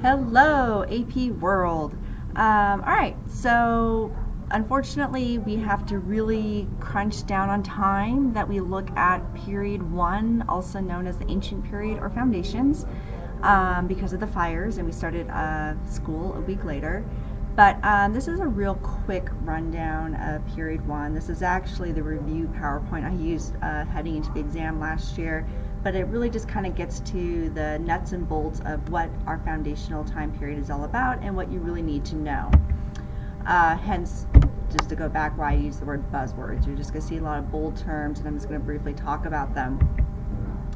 Hello, AP World. All right, so unfortunately, we have to really crunch down on time that we look at period one, also known as the ancient period or foundations, because of the fires, and we started school a week later. But this is a real quick rundown of period one. This is actually the review PowerPoint I used heading into the exam last year, but it really just kind of gets to the nuts and bolts of what our foundational time period is all about and what you really need to know. Hence, just to go back why I use the word buzzwords. You're just going to see a lot of bold terms, and I'm just going to briefly talk about them.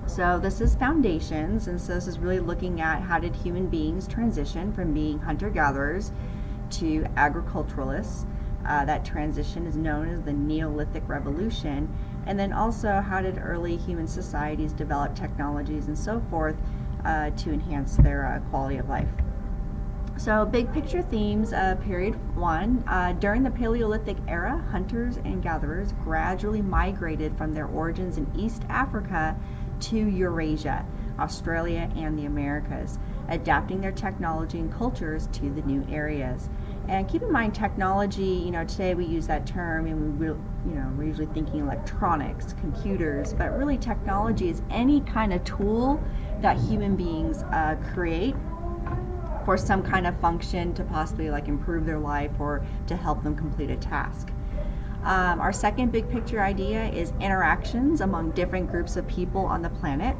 So this is foundations, and so this is really looking at how did human beings transition from being hunter-gatherers to agriculturalists. That transition is known as the Neolithic Revolution. And then also, how did early human societies develop technologies and so forth to enhance their quality of life. So big picture themes of period one. During the Paleolithic era, hunters and gatherers gradually migrated from their origins in East Africa to Eurasia, Australia, and the Americas, adapting their technology and cultures to the new areas. And keep in mind, technology, today we use that term and we're usually thinking electronics, computers, but really technology is any kind of tool that human beings create for some kind of function to possibly improve their life or to help them complete a task. Our second big picture idea is interactions among different groups of people on the planet.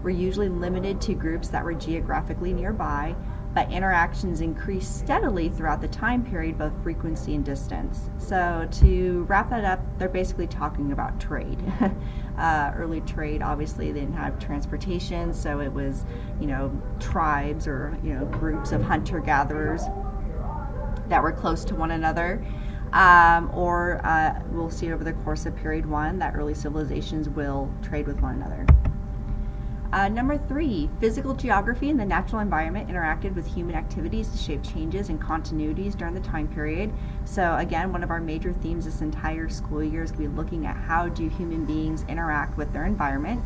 We're usually limited to groups that were geographically nearby, but interactions increased steadily throughout the time period, both frequency and distance. So to wrap that up, they're basically talking about trade. Early trade, obviously, they didn't have transportation, so it was, tribes or, groups of hunter-gatherers that were close to one another. We'll see over the course of period one that early civilizations will trade with one another. Number three, physical geography and the natural environment interacted with human activities to shape changes and continuities during the time period. So again, one of our major themes this entire school year is going to be looking at how do human beings interact with their environment.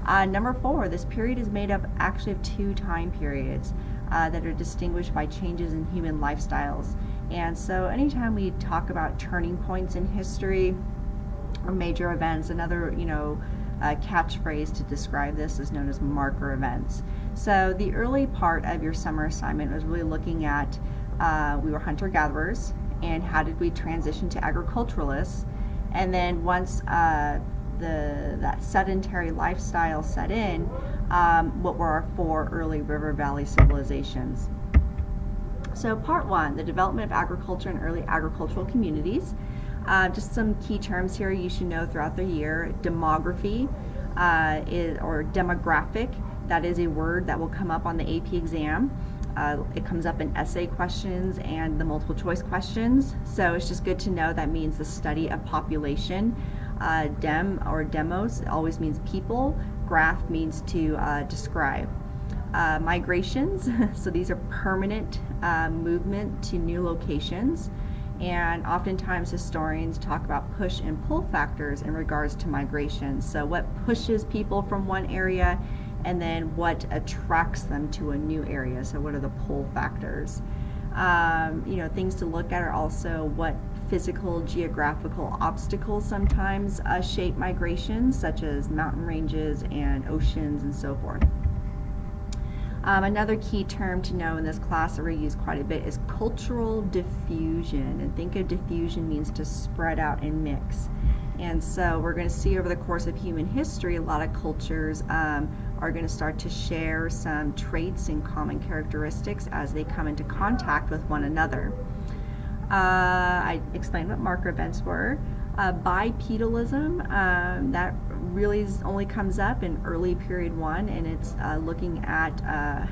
Number four, this period is made up actually of two time periods that are distinguished by changes in human lifestyles. And so anytime we talk about turning points in history or major events, another, catchphrase to describe this is known as marker events. So the early part of your summer assignment was really looking at we were hunter-gatherers and how did we transition to agriculturalists, and then once that sedentary lifestyle set in, what were our four early river valley civilizations. So part one, the development of agriculture and early agricultural communities. Just some key terms here you should know throughout the year. Demography or demographic, that is a word that will come up on the AP exam. It comes up in essay questions and the multiple choice questions. So it's just good to know that means the study of population. Dem or demos always means people. Graph means to describe. Migrations, so these are permanent movement to new locations. And oftentimes historians talk about push and pull factors in regards to migration. So what pushes people from one area and then what attracts them to a new area. So what are the pull factors? Things to look at are also what physical geographical obstacles sometimes shape migrations, such as mountain ranges and oceans and so forth. Another key term to know in this class that we use quite a bit is cultural diffusion. And think of diffusion means to spread out and mix. And so we're going to see over the course of human history, a lot of cultures are going to start to share some traits and common characteristics as they come into contact with one another. I explained what marker events were. Bipedalism, that really only comes up in early period one, and it's looking at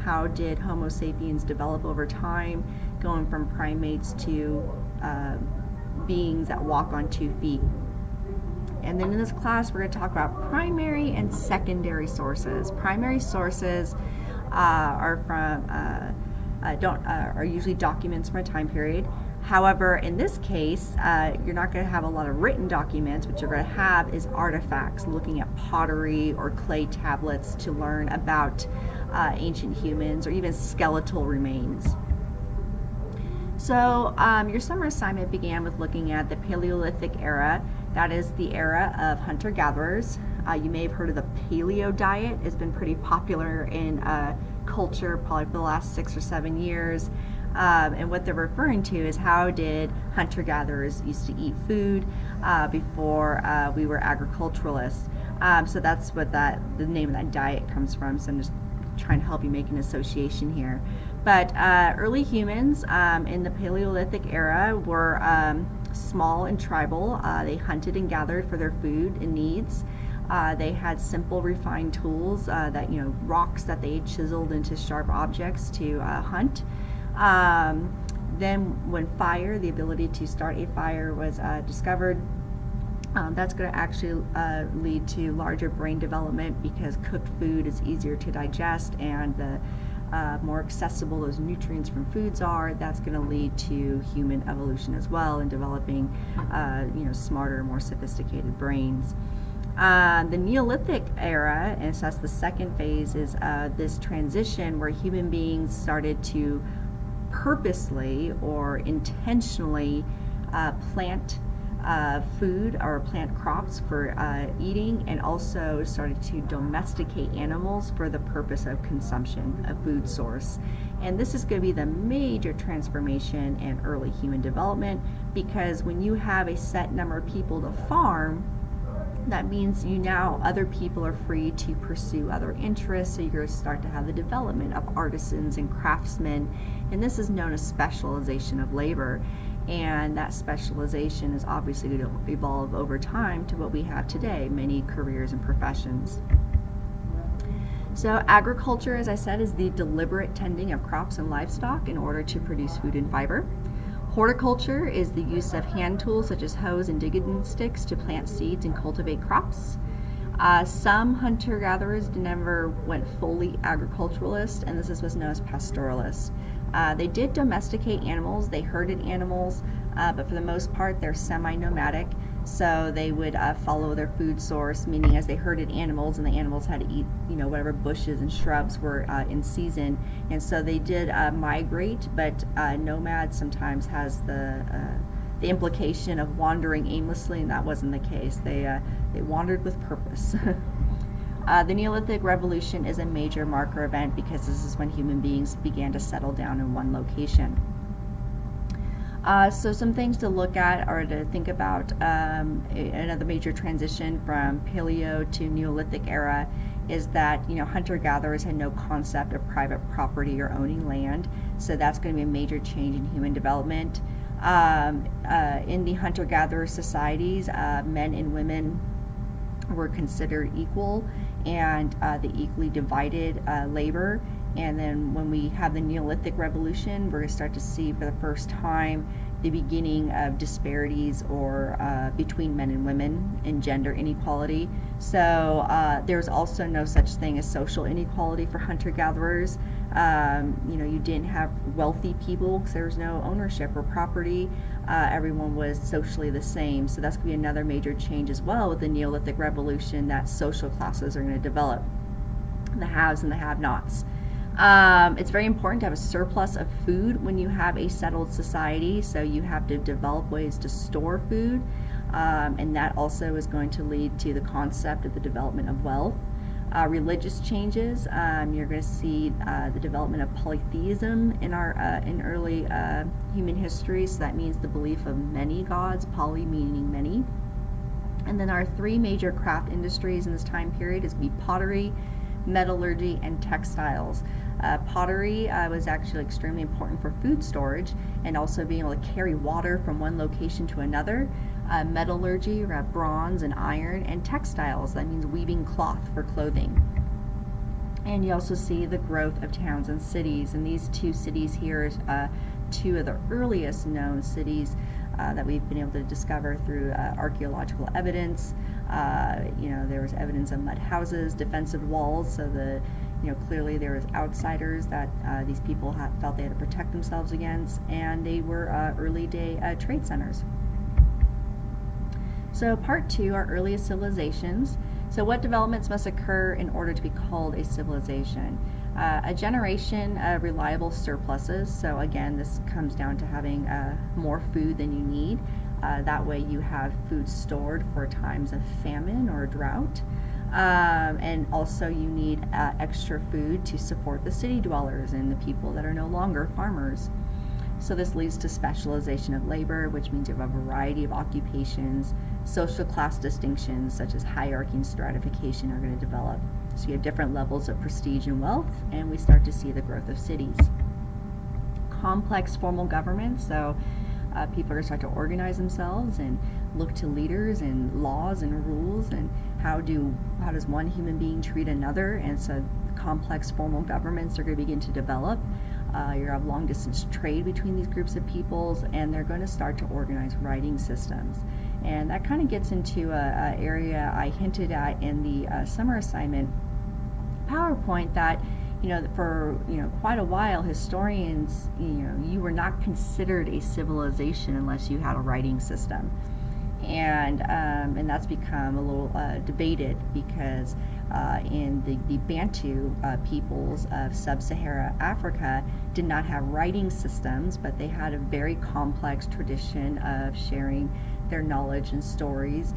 how did Homo sapiens develop over time, going from primates to beings that walk on 2 feet. And then in this class, we're going to talk about primary and secondary sources. Primary sources are usually documents from a time period. However, in this case, you're not going to have a lot of written documents. What you're going to have is artifacts, looking at pottery or clay tablets to learn about ancient humans or even skeletal remains. So your summer assignment began with looking at the Paleolithic era. That is the era of hunter-gatherers. You may have heard of the paleo diet. It's been pretty popular in culture probably for the last 6 or 7 years. And what they're referring to is how did hunter-gatherers used to eat food before we were agriculturalists. So that's what the name of that diet comes from. So I'm just trying to help you make an association here. But early humans in the Paleolithic era were small and tribal. They hunted and gathered for their food and needs. They had simple, refined tools that rocks that they chiseled into sharp objects to hunt. Then, when fire, the ability to start a fire, was discovered, that's going to actually lead to larger brain development because cooked food is easier to digest, and the more accessible those nutrients from foods are, that's going to lead to human evolution as well in developing smarter, more sophisticated brains. The Neolithic era, and so that's the second phase, is this transition where human beings started to purposely or intentionally plant food or plant crops for eating, and also started to domesticate animals for the purpose of consumption, a food source. And this is going to be the major transformation in early human development, because when you have a set number of people to farm, that means other people are free to pursue other interests, so you're going to start to have the development of artisans and craftsmen, and this is known as specialization of labor. And that specialization is obviously going to evolve over time to what we have today, many careers and professions. So agriculture, as I said, is the deliberate tending of crops and livestock in order to produce food and fiber. Horticulture is the use of hand tools such as hoes and digging sticks to plant seeds and cultivate crops. Some hunter-gatherers never went fully agriculturalist, and this is what's known as pastoralist. They did domesticate animals, they herded animals, but for the most part they're semi-nomadic, so they would follow their food source, meaning as they herded animals, and the animals had to eat whatever bushes and shrubs were in season, and so they did migrate, but nomad sometimes has the implication of wandering aimlessly, and that wasn't the case. They wandered with purpose. The Neolithic Revolution is a major marker event because this is when human beings began to settle down in one location. So some things to look at or to think about, another major transition from Paleo to Neolithic era is that hunter-gatherers had no concept of private property or owning land, so that's going to be a major change in human development. In the hunter-gatherer societies, men and women were considered equal, and they equally divided labor. And then when we have the Neolithic Revolution, we're going to start to see for the first time the beginning of disparities or between men and women in gender inequality. So there's also no such thing as social inequality for hunter-gatherers. You didn't have wealthy people because there was no ownership or property. Everyone was socially the same. So that's going to be another major change as well with the Neolithic Revolution, that social classes are going to develop, the haves and the have-nots. It's very important to have a surplus of food when you have a settled society, so you have to develop ways to store food, and that also is going to lead to the concept of the development of wealth. Religious changes, you're going to see the development of polytheism in early human history, so that means the belief of many gods, poly meaning many. And then our three major craft industries in this time period is pottery, metallurgy, and textiles. Pottery was actually extremely important for food storage and also being able to carry water from one location to another. Metallurgy, bronze and iron, and textiles, that means weaving cloth for clothing. And you also see the growth of towns and cities, and these two cities here are two of the earliest known cities that we've been able to discover through archaeological evidence. There was evidence of mud houses, defensive walls, so clearly there was outsiders that these people felt they had to protect themselves against, and they were early day trade centers. So part 2, our earliest civilizations. So what developments must occur in order to be called a civilization? A generation of reliable surpluses. So again, this comes down to having more food than you need. That way you have food stored for times of famine or drought. And also you need extra food to support the city dwellers and the people that are no longer farmers. So this leads to specialization of labor, which means you have a variety of occupations. Social class distinctions such as hierarchy and stratification are going to develop. So you have different levels of prestige and wealth, and we start to see the growth of cities. Complex formal government, so people are going to start to organize themselves and look to leaders and laws and rules, and how does one human being treat another, and so complex formal governments are going to begin to develop. You have long distance trade between these groups of peoples, and they're going to start to organize writing systems. And that kind of gets into an area I hinted at in the summer assignment PowerPoint, that for quite a while, historians, you were not considered a civilization unless you had a writing system, and that's become a little debated, because in the Bantu peoples of sub-Sahara Africa did not have writing systems, but they had a very complex tradition of sharing their knowledge and stories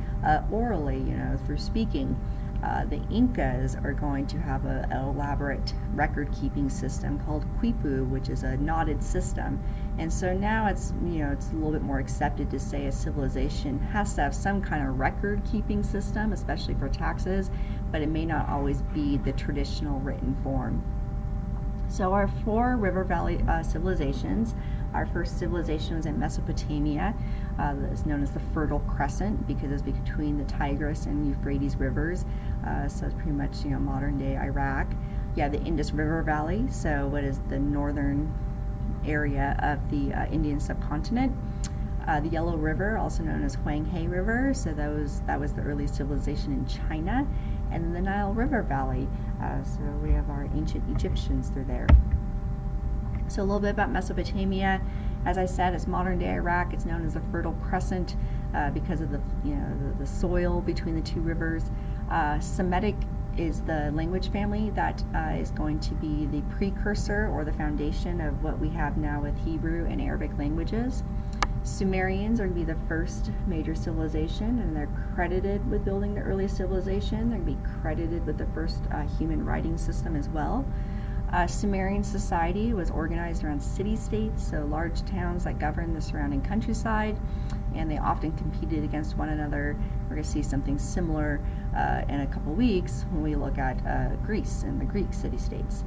orally, through speaking. The Incas are going to have an elaborate record-keeping system called quipu, which is a knotted system. And so now it's a little bit more accepted to say a civilization has to have some kind of record-keeping system, especially for taxes, but it may not always be the traditional written form. So our 4 river valley civilizations. Our first civilization was in Mesopotamia. It's known as the Fertile Crescent because it's between the Tigris and Euphrates rivers. So it's pretty much modern day Iraq. You have the Indus River Valley, so what is the northern area of the Indian subcontinent. The Yellow River, also known as Huanghe River, so that was the earliest civilization in China. And then the Nile River Valley, so we have our ancient Egyptians through there. So a little bit about Mesopotamia. As I said, it's modern day Iraq. It's known as the Fertile Crescent because of the soil between the 2 rivers. Semitic is the language family that is going to be the precursor or the foundation of what we have now with Hebrew and Arabic languages. Sumerians are going to be the first major civilization, and they're credited with building the earliest civilization. They're going to be credited with the first human writing system as well. Sumerian society was organized around city-states, so large towns that governed the surrounding countryside, and they often competed against one another. We're going to see something similar in a couple weeks when we look at Greece and the Greek city-states.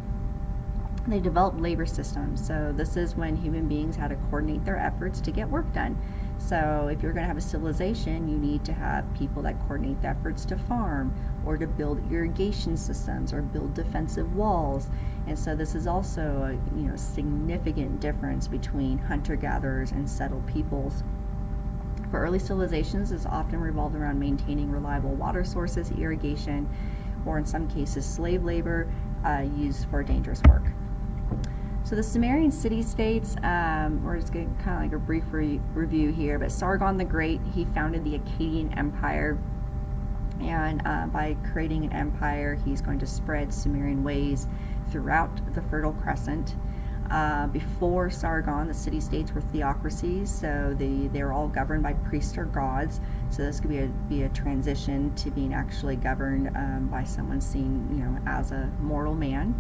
They developed labor systems, so this is when human beings had to coordinate their efforts to get work done. So if you're going to have a civilization, you need to have people that coordinate the efforts to farm or to build irrigation systems or build defensive walls. And so this is also a significant difference between hunter-gatherers and settled peoples. For early civilizations, this often revolved around maintaining reliable water sources, irrigation, or in some cases slave labor used for dangerous work. So the Sumerian city-states, we're just going to kind of like a brief review here, but Sargon the Great, he founded the Akkadian Empire, and by creating an empire, he's going to spread Sumerian ways throughout the Fertile Crescent. Before Sargon, the city-states were theocracies, so they were all governed by priests or gods. So this could be a transition to being actually governed by someone seen, as a mortal man.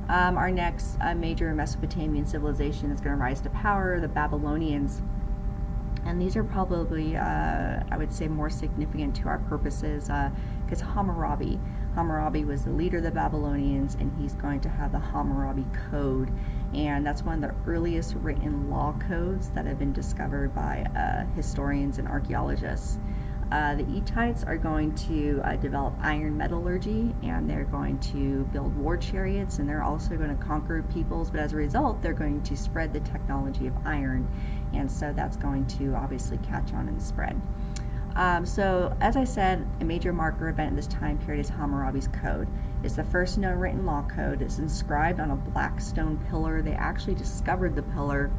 Our next major Mesopotamian civilization is going to rise to power, the Babylonians. And these are probably, I would say, more significant to our purposes because Hammurabi was the leader of the Babylonians, and he's going to have the Hammurabi Code. And that's one of the earliest written law codes that have been discovered by historians and archaeologists. The Hittites are going to develop iron metallurgy, and they're going to build war chariots, and they're also going to conquer peoples, but as a result, they're going to spread the technology of iron, and so that's going to obviously catch on and spread. So, as I said, a major marker event in this time period is Hammurabi's Code. It's the first known written law code. It's inscribed on a black stone pillar. They actually discovered the pillar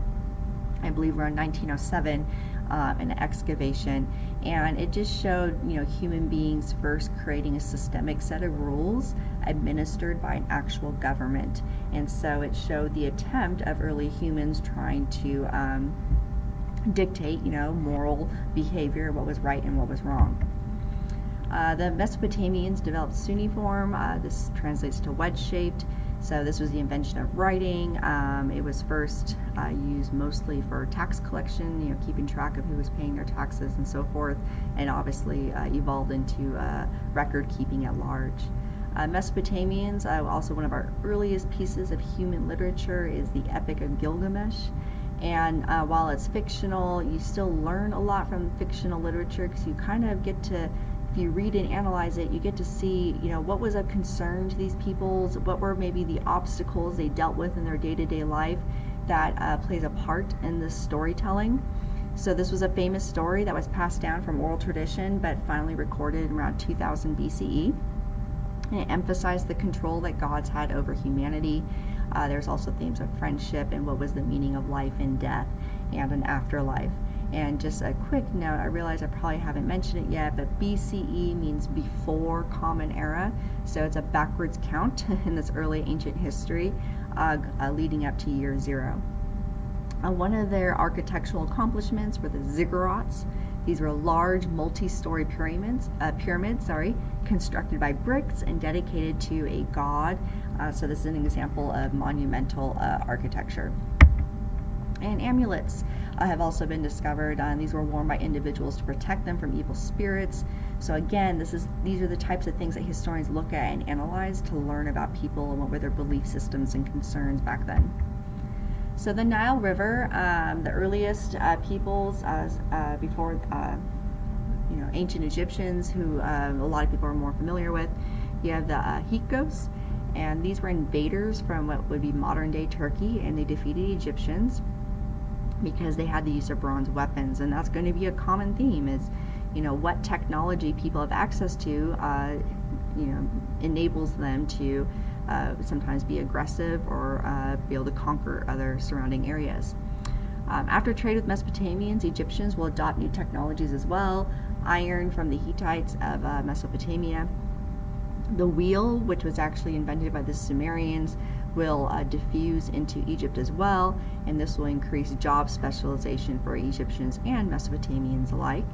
I believe around 1907, an excavation, and it just showed, human beings first creating a systemic set of rules administered by an actual government. And so it showed the attempt of early humans trying to dictate, moral behavior, what was right and what was wrong. The Mesopotamians developed cuneiform. This translates to wedge-shaped. So this was the invention of writing. It was first used mostly for tax collection, keeping track of who was paying their taxes and so forth, and obviously evolved into record keeping at large. Mesopotamians, also one of our earliest pieces of human literature is the Epic of Gilgamesh. And while it's fictional, you still learn a lot from fictional literature, because you kind of get to, if you read and analyze it, you get to see, what was of concern to these peoples, what were maybe the obstacles they dealt with in their day-to-day life that plays a part in this storytelling. So this was a famous story that was passed down from oral tradition, but finally recorded around 2000 BCE. And it emphasized the control that gods had over humanity. There's also themes of friendship and what was the meaning of life and death and an afterlife. And just a quick note, I realize I probably haven't mentioned it yet, but BCE means before Common Era. So it's a backwards count in this early ancient history leading up to year 0. One of their architectural accomplishments were the ziggurats. These were large multi-story pyramids, constructed by bricks and dedicated to a god. So this is an example of monumental architecture. And amulets have also been discovered. These were worn by individuals to protect them from evil spirits. So again, these are the types of things that historians look at and analyze to learn about people and what were their belief systems and concerns back then. So the Nile River, the earliest peoples before ancient Egyptians, who a lot of people are more familiar with. You have the Hyksos, and these were invaders from what would be modern-day Turkey, and they defeated Egyptians because they had the use of bronze weapons. And that's going to be a common theme, is what technology people have access to enables them to sometimes be aggressive or be able to conquer other surrounding areas. After trade with Mesopotamians, Egyptians will adopt new technologies as well. Iron from the Hittites of Mesopotamia. The wheel, which was actually invented by the Sumerians, will diffuse into Egypt as well, and this will increase job specialization for Egyptians and Mesopotamians alike.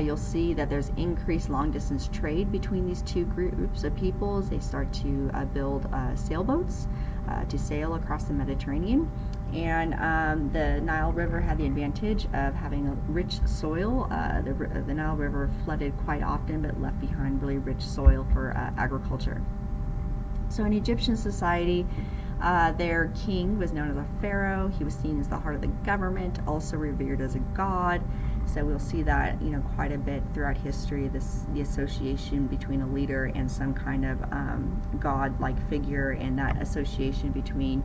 You'll see that there's increased long-distance trade between these two groups of peoples. They start to build sailboats to sail across the Mediterranean. And the Nile River had the advantage of having a rich soil. The Nile River flooded quite often, but left behind really rich soil for agriculture. So in Egyptian society, their king was known as a pharaoh. He was seen as the heart of the government, also revered as a god. So we'll see that quite a bit throughout history, the association between a leader and some kind of god-like figure, and that association between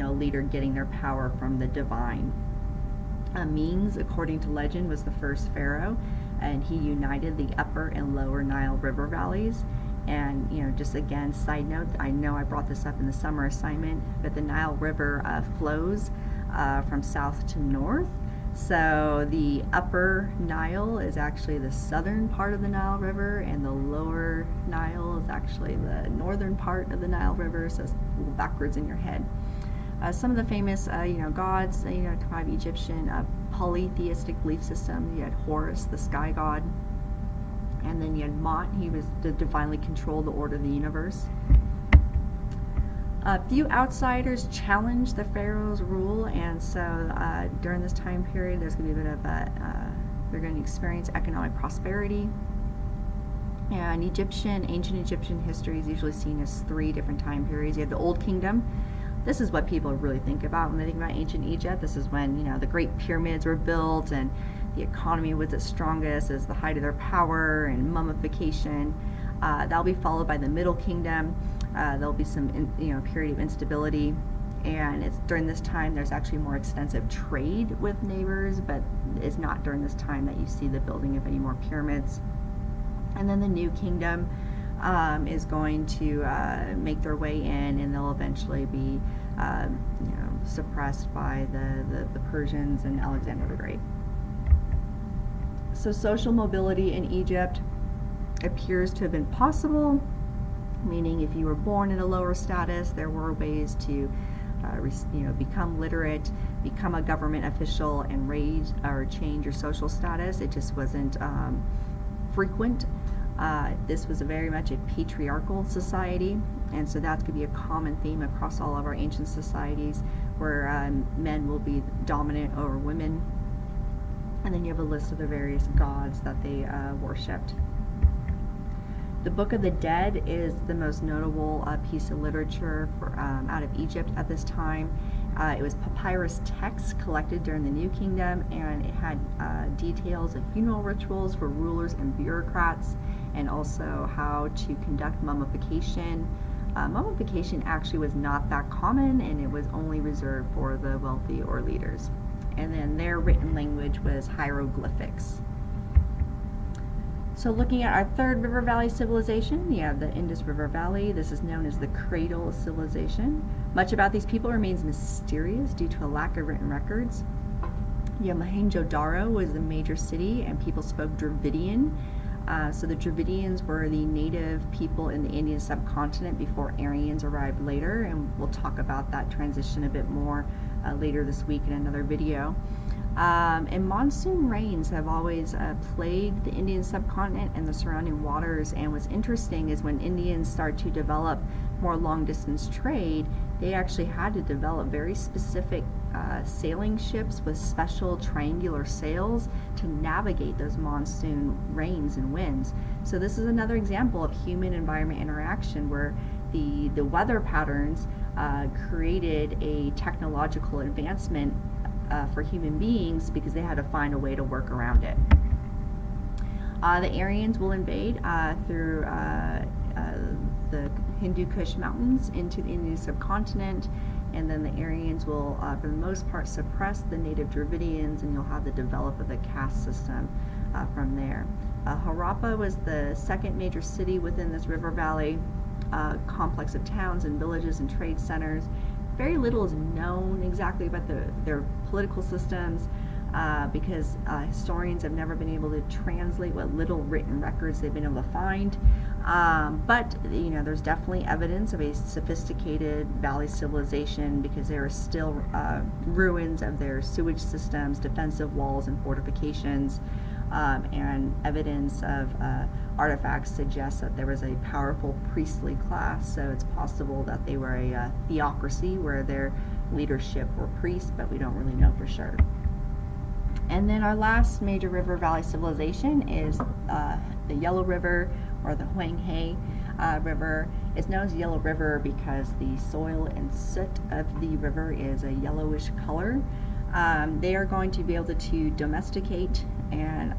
a leader getting their power from the divine. Menes, according to legend, was the first pharaoh, and he united the upper and lower Nile River valleys. And just again, side note, I know I brought this up in the summer assignment, but the Nile River flows from south to north. So the upper Nile is actually the southern part of the Nile River, and the lower Nile is actually the northern part of the Nile River, so it's a little backwards in your head. Some of the famous gods, tribe Egyptian polytheistic belief system. You had Horus, the sky god, and then you had Mot. He was to divinely control the order of the universe. A few outsiders challenged the pharaoh's rule, and so during this time period, there's going to be a bit of they're going to experience economic prosperity. And ancient Egyptian history is usually seen as 3 different time periods. You have the Old Kingdom. This is what people really think about when they think about ancient Egypt. This is when the Great Pyramids were built, and the economy was its strongest, as the height of their power and mummification. That'll be followed by the Middle Kingdom. There'll be some period of instability, and it's during this time there's actually more extensive trade with neighbors, but it's not during this time that you see the building of any more pyramids. And then the New Kingdom is going to make their way in, and they'll eventually be suppressed by the Persians and Alexander the Great. So social mobility in Egypt appears to have been possible, meaning if you were born in a lower status, there were ways to become literate, become a government official, and raise or change your social status. It just wasn't frequent. This was very much a patriarchal society, and so that's going to be a common theme across all of our ancient societies, where men will be dominant over women. And then you have a list of the various gods that they worshipped. The Book of the Dead is the most notable piece of literature out of Egypt at this time. It was papyrus texts collected during the New Kingdom, and it had details of funeral rituals for rulers and bureaucrats, and also how to conduct mummification. Mummification actually was not that common, and it was only reserved for the wealthy or leaders. And then their written language was hieroglyphics. So looking at our third river valley civilization, you have the Indus River Valley. This is known as the cradle of civilization. Much about these people remains mysterious due to a lack of written records. Yeah, Mohenjo-Daro was the major city, and people spoke Dravidian. So the Dravidians were the native people in the Indian subcontinent before Aryans arrived later, and we'll talk about that transition a bit more later this week in another video. And monsoon rains have always plagued the Indian subcontinent and the surrounding waters, and what's interesting is when Indians start to develop more long-distance trade, they actually had to develop very specific sailing ships with special triangular sails to navigate those monsoon rains and winds. So this is another example of human-environment interaction, where the weather patterns created a technological advancement for human beings because they had to find a way to work around it. The Aryans will invade through the Hindu Kush Mountains into the Indian subcontinent, and then the Aryans will, for the most part, suppress the native Dravidians, and you'll have the development of the caste system from there. Harappa was the second major city within this river valley complex of towns and villages and trade centers. Very little is known exactly about their political systems because historians have never been able to translate what little written records they've been able to find. But there's definitely evidence of a sophisticated valley civilization because there are still ruins of their sewage systems, defensive walls, and fortifications. And evidence of artifacts suggests that there was a powerful priestly class, so it's possible that they were a theocracy where their leadership were priests, but we don't really know for sure. And then our last major river valley civilization is the Yellow River, or the Huanghe River. It's known as Yellow River because the soil and soot of the river is a yellowish color. They are going to be able to domesticate and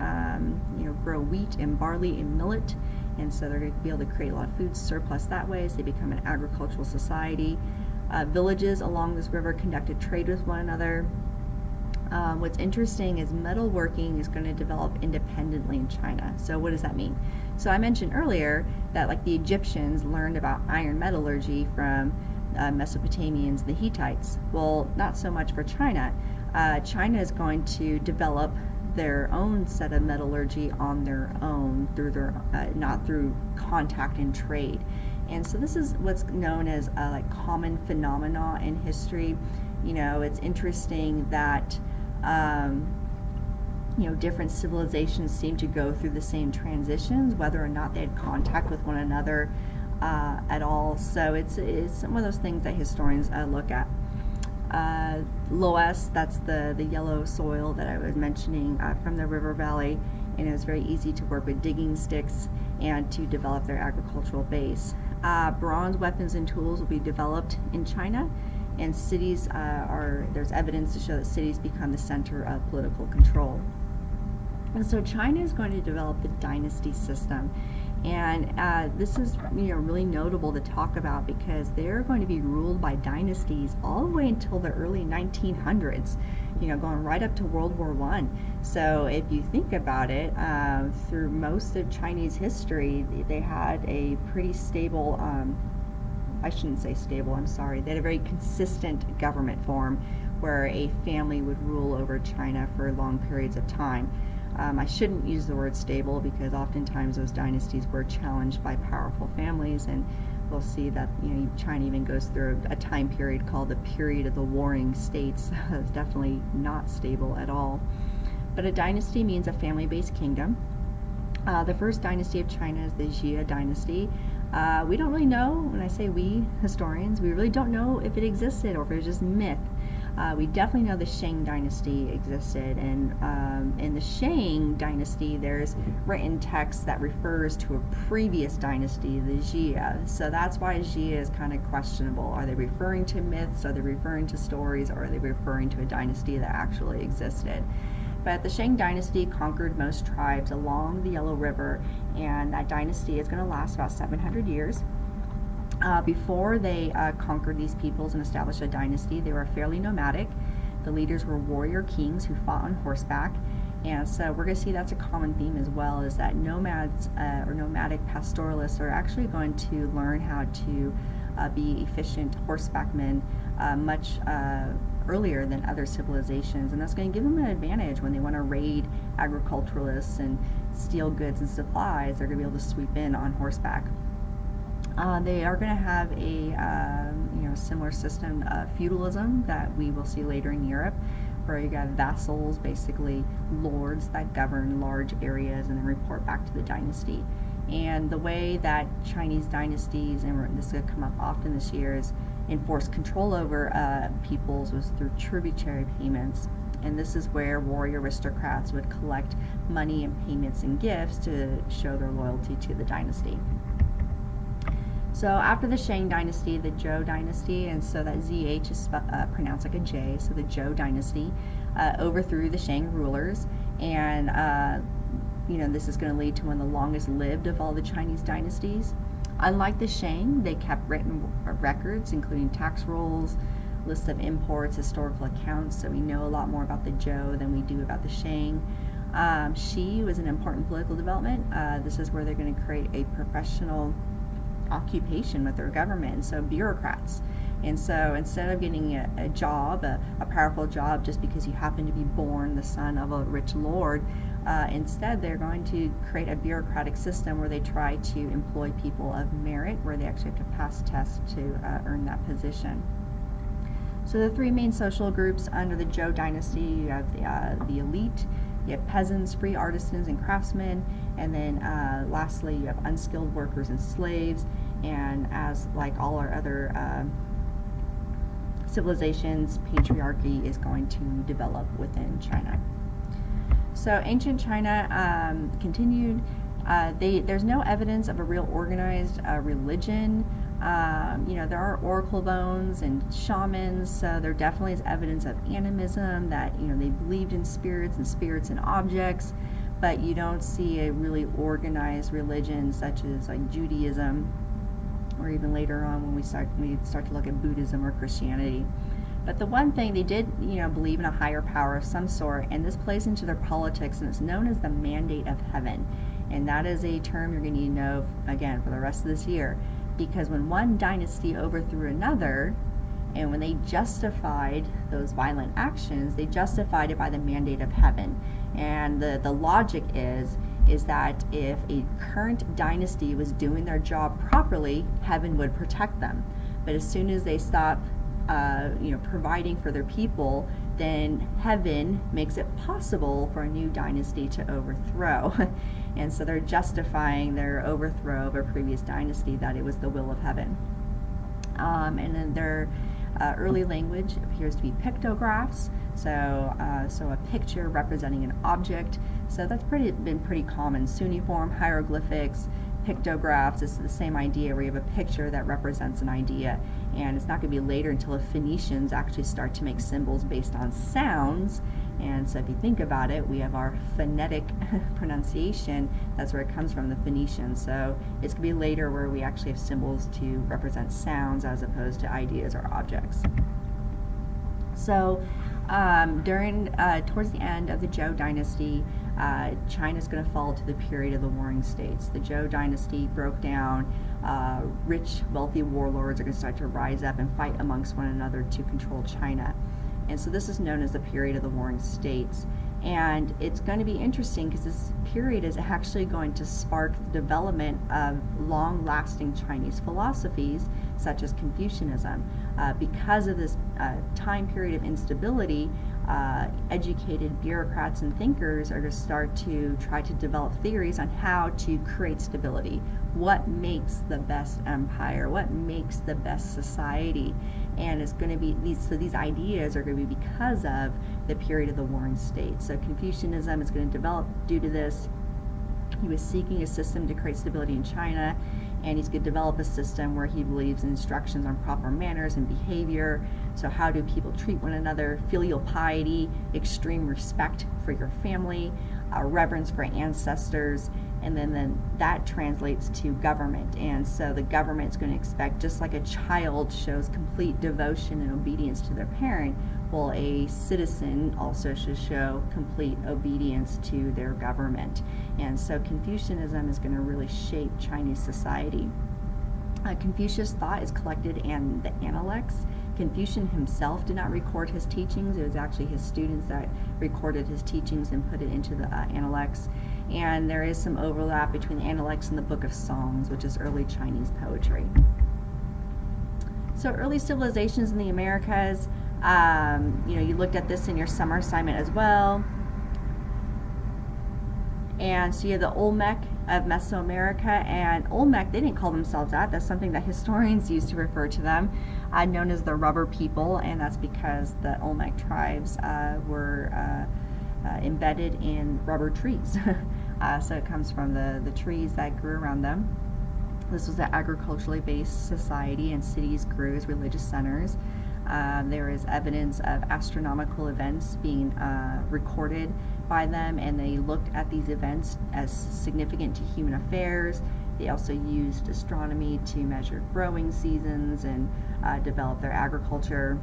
grow wheat and barley and millet, and so they're going to be able to create a lot of food surplus that way as they become an agricultural society. Villages along this river conducted trade with one another. What's interesting is metalworking is going to develop independently in China. So what does that mean? So I mentioned earlier that like the Egyptians learned about iron metallurgy from Mesopotamians, the Hittites. Well, not so much for China. China is going to develop their own set of metallurgy on their own through their not through contact and trade. And so this is what's known as like common phenomena in history. It's interesting that different civilizations seem to go through the same transitions, whether or not they had contact with one another at all. So it's one of those things that historians look at. Loess, that's the yellow soil that I was mentioning from the river valley, and it was very easy to work with digging sticks and to develop their agricultural base. Bronze weapons and tools will be developed in China, and cities there's evidence to show that cities become the center of political control. And so China is going to develop the dynasty system, and this is really notable to talk about because they're going to be ruled by dynasties all the way until the early 1900s, going right up to World War I. So if you think about it, through most of Chinese history, they had a pretty stable I shouldn't say stable, I'm sorry. They had a very consistent government form where a family would rule over China for long periods of time. I shouldn't use the word stable because oftentimes those dynasties were challenged by powerful families, and we'll see that China even goes through a time period called the period of the warring states. It's definitely not stable at all. But a dynasty means a family-based kingdom. The first dynasty of China is the Jia dynasty. We don't really know, when I say we, historians, we really don't know if it existed or if it was just myth. We definitely know the Shang dynasty existed, and in the Shang dynasty there's written text that refers to a previous dynasty, the Jia. So that's why Jia is kind of questionable. Are they referring to myths, are they referring to stories, or are they referring to a dynasty that actually existed? But the Shang dynasty conquered most tribes along the Yellow River, and that dynasty is going to last about 700 years. Before they conquered these peoples and established a dynasty, they were fairly nomadic. The leaders were warrior kings who fought on horseback. And so we're going to see that's a common theme as well, is that nomads or nomadic pastoralists are actually going to learn how to be efficient horsebackmen much earlier than other civilizations. And that's going to give them an advantage when they want to raid agriculturalists and steal goods and supplies. They're going to be able to sweep in on horseback. They are going to have a similar system of feudalism that we will see later in Europe, where you got vassals, basically lords that govern large areas and then report back to the dynasty. And the way that Chinese dynasties, and this is going to come up often this year, is enforced control over peoples was through tributary payments. And this is where warrior aristocrats would collect money and payments and gifts to show their loyalty to the dynasty. So after the Shang dynasty, the Zhou dynasty, and so that ZH is pronounced like a J, so the Zhou dynasty overthrew the Shang rulers, and this is going to lead to one of the longest lived of all the Chinese dynasties. Unlike the Shang, they kept written records, including tax rolls, lists of imports, historical accounts, so we know a lot more about the Zhou than we do about the Shang. Xi was an important political development. This is where they're going to create a professional occupation with their government, so bureaucrats. And so instead of getting a job, a powerful job, just because you happen to be born the son of a rich lord, instead they're going to create a bureaucratic system where they try to employ people of merit, where they actually have to pass tests to earn that position. So the three main social groups under the Zhou dynasty, you have the elite, you have peasants, free artisans, and craftsmen, and then lastly you have unskilled workers and slaves. And as like all our other civilizations, patriarchy is going to develop within China. So ancient China continued. There's no evidence of a real organized religion. There are oracle bones and shamans, so there definitely is evidence of animism, that they believed in spirits and objects, but you don't see a really organized religion such as like Judaism, or even later on when we start to look at Buddhism or Christianity. But the one thing they did, believe in a higher power of some sort, and this plays into their politics, and it's known as the mandate of heaven. And that is a term you're going to need to know, again, for the rest of this year, because when one dynasty overthrew another, and when they justified those violent actions, they justified it by the mandate of heaven. And the logic is that if a current dynasty was doing their job properly, heaven would protect them. But as soon as they stop providing for their people, then heaven makes it possible for a new dynasty to overthrow. And so they're justifying their overthrow of a previous dynasty, that it was the will of heaven. And then their early language appears to be pictographs, so a picture representing an object. So that's been pretty common. Cuneiform hieroglyphics, pictographs, is the same idea, where you have a picture that represents an idea. And it's not going to be later until the Phoenicians actually start to make symbols based on sounds. And so if you think about it, we have our phonetic pronunciation. That's where it comes from, the Phoenicians. So it's going to be later where we actually have symbols to represent sounds as opposed to ideas or objects. So towards the end of the Zhou dynasty, China's going to fall to the period of the Warring States. The Zhou dynasty broke down. Rich, wealthy warlords are going to start to rise up and fight amongst one another to control China. And so this is known as the period of the Warring States. And it's going to be interesting because this period is actually going to spark the development of long-lasting Chinese philosophies, such as Confucianism. Because of this time period of instability, educated bureaucrats and thinkers are going to start to try to develop theories on how to create stability. What makes the best empire? What makes the best society? And it's going to be these ideas are going to be because of the period of the Warring States. So Confucianism is going to develop due to this. He was seeking a system to create stability in China, and he's going to develop a system where he believes in instructions on proper manners and behavior. So how do people treat one another, filial piety, extreme respect for your family, reverence for ancestors, and then that translates to government. And so the government's going to expect, just like a child shows complete devotion and obedience to their parent, well, a citizen also should show complete obedience to their government. And so Confucianism is going to really shape Chinese society. Confucius' thought is collected in the Analects. Confucian himself did not record his teachings. It was actually his students that recorded his teachings and put it into the Analects. And there is some overlap between the Analects and the Book of Songs, which is early Chinese poetry. So early civilizations in the Americas, you looked at this in your summer assignment as well. And so you have the Olmec of Mesoamerica, and Olmec, they didn't call themselves that. That's something that historians used to refer to them, known as the rubber people, and that's because the Olmec tribes were embedded in rubber trees. So it comes from the trees that grew around them. This was an agriculturally based society, and cities grew as religious centers. There is evidence of astronomical events being recorded by them, and they looked at these events as significant to human affairs. They also used astronomy to measure growing seasons and develop their agriculture.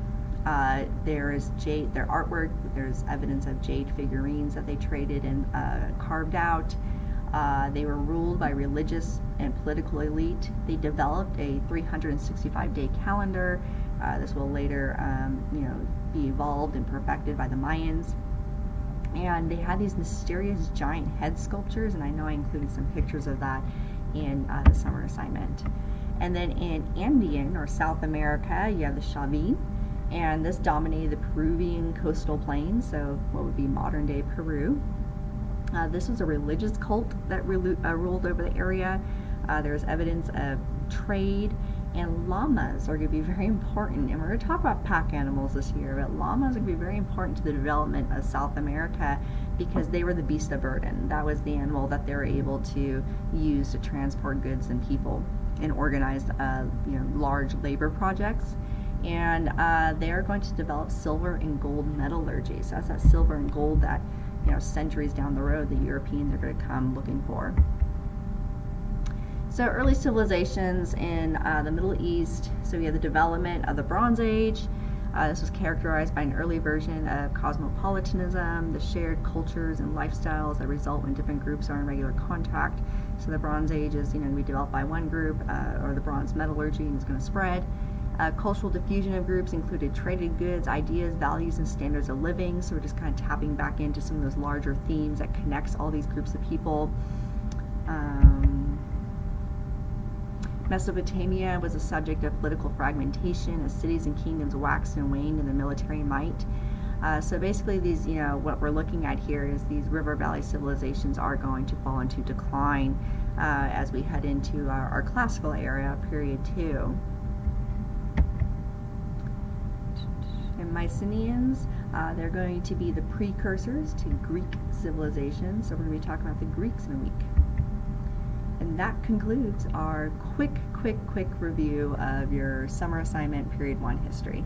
There is jade, their artwork, there's evidence of jade figurines that they traded and carved out. They were ruled by religious and political elite. They developed a 365-day calendar. This will later, be evolved and perfected by the Mayans. And they had these mysterious giant head sculptures, and I know I included some pictures of that in the summer assignment. And then in Andean, or South America, you have the Xavi, and this dominated the Peruvian coastal plains, so what would be modern-day Peru. This was a religious cult that ruled over the area. There's evidence of trade, and llamas are going to be very important. And we're going to talk about pack animals this year, but llamas are going to be very important to the development of South America because they were the beast of burden. That was the animal that they were able to use to transport goods and people and organize large labor projects. And they're going to develop silver and gold metallurgy. So that's that silver and gold that centuries down the road the Europeans are going to come looking for. So early civilizations in the Middle East, so we have the development of the Bronze Age. This was characterized by an early version of cosmopolitanism, the shared cultures and lifestyles that result when different groups are in regular contact. So the Bronze Age is going to be developed by one group, or the bronze metallurgy, and it's going to spread. Cultural diffusion of groups included traded goods, ideas, values, and standards of living. So we're just kind of tapping back into some of those larger themes that connects all these groups of people. Mesopotamia was a subject of political fragmentation as cities and kingdoms waxed and waned in their military might. So basically these, what we're looking at here is these river valley civilizations are going to fall into decline as we head into our classical era, period 2. And Mycenaeans, they're going to be the precursors to Greek civilization. So we're going to be talking about the Greeks in a week. And that concludes our quick review of your summer assignment, period 1 history.